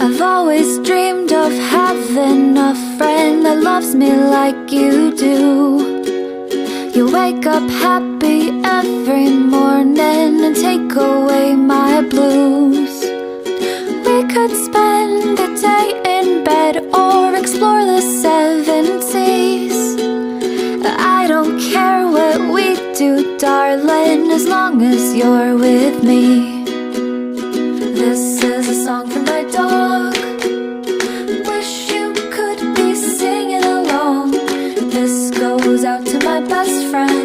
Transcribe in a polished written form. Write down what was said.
I've always dreamed of having a friend that loves me like you do. You wake up happy every morning and take away my blues. We could spend a day in bed or explore the seven seas. I don't care what we do, darling, as long as you're with me. This is a song for my dog. Wish you could be singing along. This goes out to my best friend.